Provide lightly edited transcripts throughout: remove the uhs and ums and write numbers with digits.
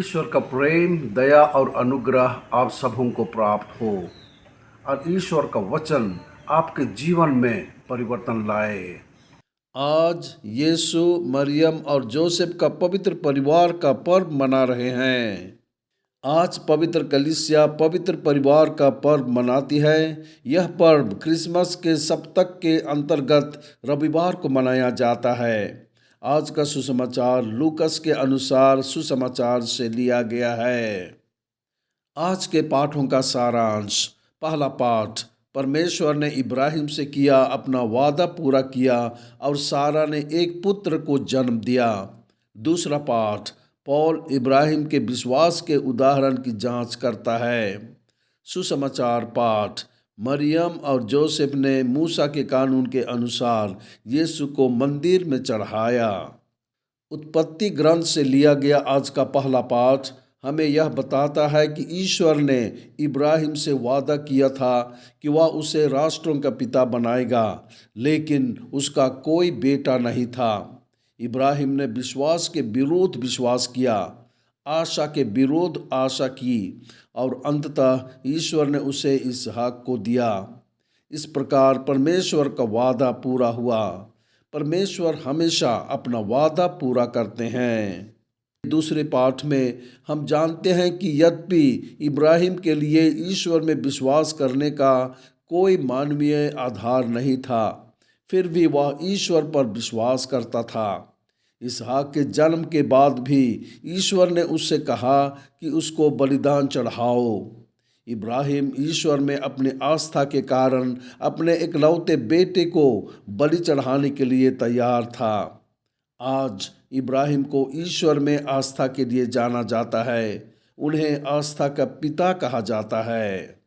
ईश्वर का प्रेम, दया और अनुग्रह आप सबों को प्राप्त हो और ईश्वर का वचन आपके जीवन में परिवर्तन लाए। आज यीशु, मरियम और जोसेफ का पवित्र परिवार का पर्व मना रहे हैं। आज पवित्र कलीसिया पवित्र परिवार का पर्व मनाती है। यह पर्व क्रिसमस के सप्तक के अंतर्गत रविवार को मनाया जाता है। आज का सुसमाचार लूकस के अनुसार सुसमाचार से लिया गया है। आज के पाठों का सारांश। पहला पाठ, परमेश्वर ने इब्राहिम से किया अपना वादा पूरा किया और सारा ने एक पुत्र को जन्म दिया। दूसरा पाठ, पौल इब्राहिम के विश्वास के उदाहरण की जांच करता है। सुसमाचार पाठ, मरियम और जोसेफ ने मूसा के कानून के अनुसार यीशु को मंदिर में चढ़ाया। उत्पत्ति ग्रंथ से लिया गया आज का पहला पाठ हमें यह बताता है कि ईश्वर ने इब्राहिम से वादा किया था कि वह उसे राष्ट्रों का पिता बनाएगा, लेकिन उसका कोई बेटा नहीं था। इब्राहिम ने विश्वास के विरुद्ध विश्वास किया, आशा के विरुद्ध आशा की और अंततः ईश्वर ने उसे इसहाक को दिया। इस प्रकार परमेश्वर का वादा पूरा हुआ। परमेश्वर हमेशा अपना वादा पूरा करते हैं। दूसरे पाठ में हम जानते हैं कि यद्यपि इब्राहिम के लिए ईश्वर में विश्वास करने का कोई मानवीय आधार नहीं था, फिर भी वह ईश्वर पर विश्वास करता था। इसहाक के जन्म के बाद भी ईश्वर ने उससे कहा कि उसको बलिदान चढ़ाओ। इब्राहिम ईश्वर में अपनी आस्था के कारण अपने इकलौते बेटे को बलि चढ़ाने के लिए तैयार था। आज इब्राहिम को ईश्वर में आस्था के लिए जाना जाता है। उन्हें आस्था का पिता कहा जाता है।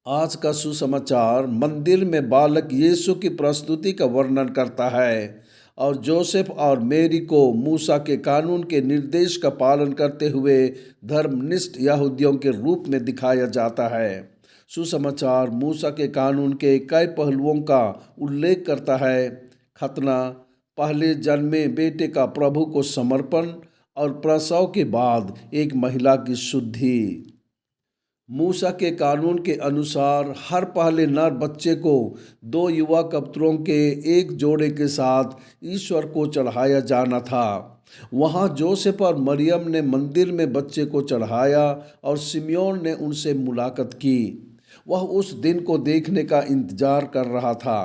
आज का सुसमाचार मंदिर में बालक यीशु की प्रस्तुति का वर्णन करता है और जोसेफ और मेरी को मूसा के कानून के निर्देश का पालन करते हुए धर्मनिष्ठ यहूदियों के रूप में दिखाया जाता है। सुसमाचार मूसा के कानून के कई पहलुओं का उल्लेख करता है। खतना, पहले जन्मे बेटे का प्रभु को समर्पण और प्रसव के बाद एक महिला की शुद्धि। मूसा के कानून के अनुसार हर पहले नर बच्चे को 2 युवा कबूतरों के एक जोड़े के साथ ईश्वर को चढ़ाया जाना था। वहाँ जोसेफ और मरियम ने मंदिर में बच्चे को चढ़ाया और सिमियोन ने उनसे मुलाकात की। वह उस दिन को देखने का इंतजार कर रहा था।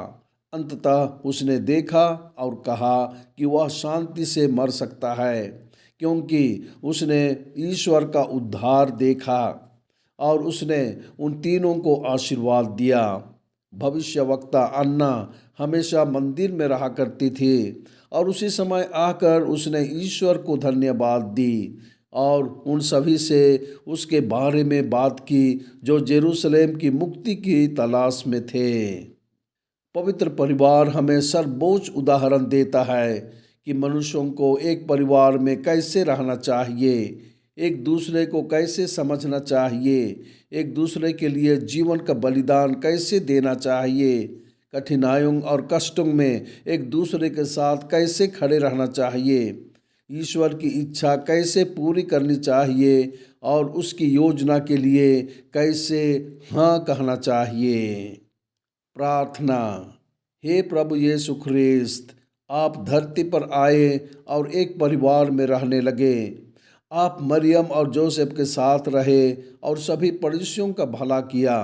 अंततः उसने देखा और कहा कि वह शांति से मर सकता है, क्योंकि उसने ईश्वर का उद्धार देखा और उसने उन तीनों को आशीर्वाद दिया। भविष्यवक्ता अन्ना हमेशा मंदिर में रहा करती थी और उसी समय आकर उसने ईश्वर को धन्यवाद दी और उन सभी से उसके बारे में बात की जो जेरूशलेम की मुक्ति की तलाश में थे। पवित्र परिवार हमें सर्वोच्च उदाहरण देता है कि मनुष्यों को एक परिवार में कैसे रहना चाहिए, एक दूसरे को कैसे समझना चाहिए, एक दूसरे के लिए जीवन का बलिदान कैसे देना चाहिए, कठिनाइयों और कष्टों में एक दूसरे के साथ कैसे खड़े रहना चाहिए, ईश्वर की इच्छा कैसे पूरी करनी चाहिए और उसकी योजना के लिए कैसे हाँ कहना चाहिए। प्रार्थना। हे प्रभु यीशु ख्रिस्त, आप धरती पर आए और एक परिवार में रहने लगे। आप मरियम और जोसेफ के साथ रहे और सभी पड़ोसियों का भला किया।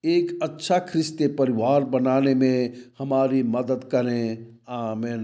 एक अच्छा ख्रिस्ती परिवार बनाने में हमारी मदद करें। आमीन।